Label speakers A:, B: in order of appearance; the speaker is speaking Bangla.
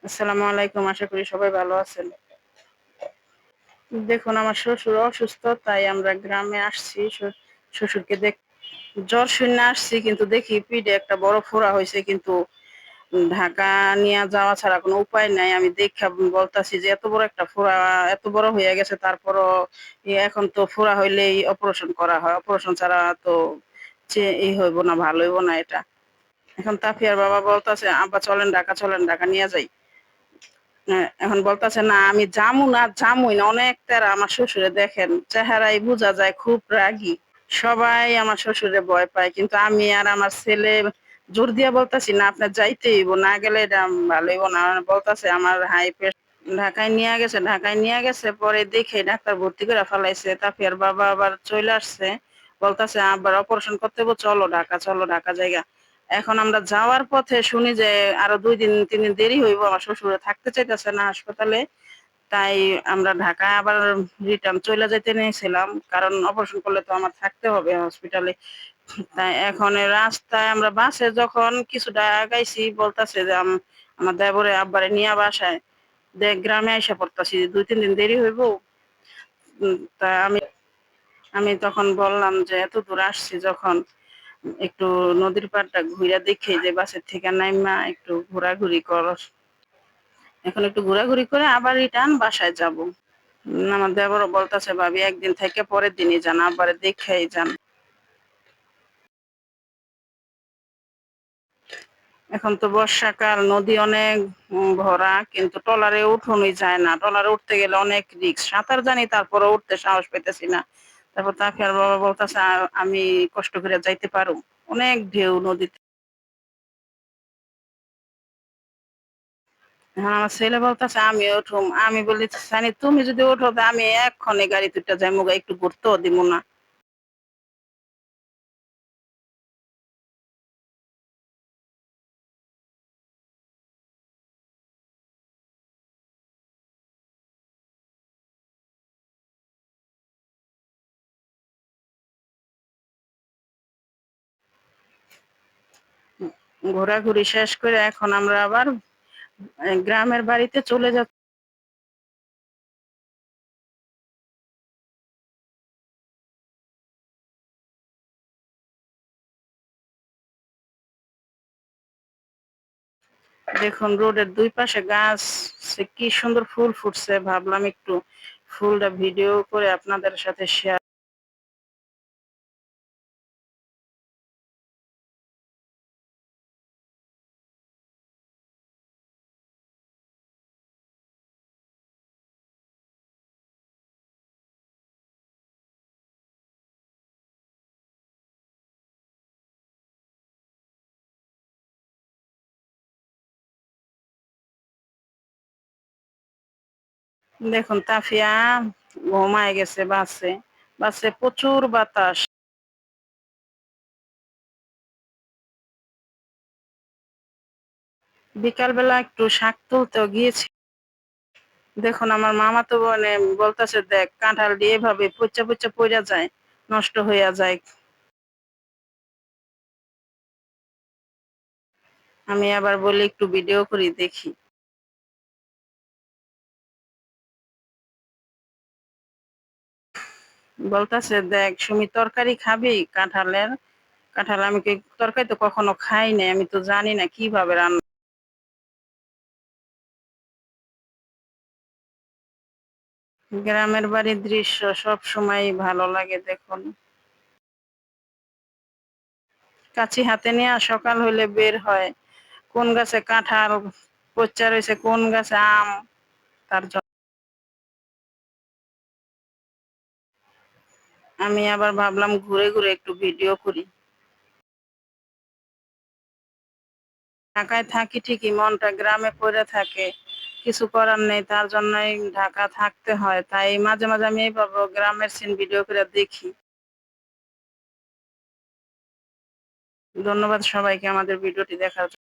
A: আসসালামু আলাইকুম। আশা করি সবাই ভালো আছেন। দেখুন আমার শ্বশুর অসুস্থ তাই আমরা গ্রামে আসছি শ্বশুরকে জ্বর শুইন্না আসছি কিন্তু দেখি পিঠে একটা বড় ফোড়া হইছে কিন্তু ঢাকা নিয়া যাওয়া ছাড়া কোনো উপায় নাই। আমি দেইখা বলতাছি যে এত বড় একটা ফোড়া এত বড় হইয়া গেছে তারপরও এখন তো ফোড়া হইলেই অপারেশন করা হয়। অপারেশন ছাড়া তো হইব না, ভালো হইব না এটা। এখন তাফিয়ার বাবা বলতাছে, "আব্বা চলেন ঢাকা নিয়া যাই।" হ্যাঁ, এখন বলতেছে না আমি যামু না যামুই না, অনেক তেরা। আমার শ্বশুরে দেখেন চেহারায় বোঝা যায় খুব রাগী। সবাই আমার শ্বশুরে ভয় পায় কিন্তু আমি আর আমার ছেলে জোর দিয়া বলতাছি না আপনার যাইতেই হইব, না গেলে এটা ভালো হইব না। বলতাছে আমার হাই প্রেশার। ঢাকায় নিয়ে গেছে পরে দেখে ডাক্তার ভর্তি করে ফেলাইছে। তাফিয়ার বাবা আবার চলে আসছে, বলতাছে আবার অপারেশন করতে হইব, চলো ঢাকা জায়গা। এখন আমরা যাওয়ার পথে শুনি যে আরো 2 দিন 3 দিন দেরি হইব, আমার শ্বশুরে থাকতে চাইতেছে না হাসপাতালে। তাই আমরা ঢাকায় আবার রিটার্ন চলে যাইতে নিয়েছিলাম, কারণ অপারেশন করলে তো আমার থাকতে হবে হসপিটালে। তাই এখন এই রাস্তায় আমরা বাসে যখন কিছুটা আগাইছি বলতাছে যে আমার দেবরে আব্বারে নিয়ে বাসায় দেখ গ্রামে আইসা পড়তাছি 2 3 দিন দেরি হইব। তা আমি আমি তখন বললাম যে এত দূর আসছি যখন একটু নদীর পাড়টা ঘুরে দেখি যে বাসের থেকে নাইমা একটু ঘোরাঘুরি কর। এখন একটু ঘোরাঘুরি করে আবার রিটার্ন বাসায় যাব। আমার দেবরও বলতাছে ভাবি একদিন থেকে পরের দিনই যান, আব্বারে দেখেই যান। এখন তো বর্ষাকাল, নদী অনেক ভরা কিন্তু ট্রলারে উঠোনই যায় না। ট্রলারে উঠতে গেলে অনেক রিস্ক। সাঁতার জানি তারপরেও উঠতে সাহস পাইতেছি না। তারপর তাফিয়ার বাবা বলতেছে আমি কষ্ট করে যাইতে পারো, অনেক ঢেউ নদীতে। এখন আমার ছেলে বলতেছে আমি উঠুম। আমি বলি সানি তুমি যদি ওঠো তা আমি এক্ষণে গাড়ি তুইটা যাইমু গা, একটু ঘুরতেও দিব না। ঘোরাঘুরি শেষ করে এখন আমরা আবার গ্রামের বাড়িতে চলে যাচ্ছি। দেখুন রোডের ২ পাশে গাছ, কি সুন্দর ফুল ফুটছে। ভাবলাম একটু ফুলটা ভিডিও করে আপনাদের সাথে শেয়ার। দেখুন তাফিয়া ঘুমায় গেছে বাসে। বাসে প্রচুর বাতাস। বিকালবেলা একটু শাক তুলতেও গিয়েছি। দেখুন আমার মামাতো বোনে বলতেছে দেখ কাঁঠাল দিয়ে এভাবে পইচা পইচা পইড়া যায়, নষ্ট হইয়া যায়। আমি আবার বলি একটু ভিডিও করি দেখি। বলতেছে দেখ সুমি তরকারি খাবি কাঁঠালের? কাঁঠাল আমি কি তরকারি তো কখনো খাই নাই, আমি তো জানি না কিভাবে রান্না। গ্রামের বাড়ির দৃশ্য সব সময় ভালো লাগে। দেখুন কাছি হাতে নিয়ে সকাল হইলে বের হয় কোন গাছে কাঁঠাল পচ্চা রয়েছে, কোন গাছে আম। তার জন্য আমি আবার ভাবলাম ঘুরে ঘুরে একটু ভিডিও করি। ঢাকায় থাকি ঠিকই মনটা গ্রামে পড়ে থাকে, কিছু করার নেই, তার জন্যই ঢাকা থাকতে হয়। তাই মাঝে মাঝে আমি এইভাবে গ্রামের সিন ভিডিও করে দেখি। ধন্যবাদ সবাইকে আমাদের ভিডিওটি দেখার জন্য।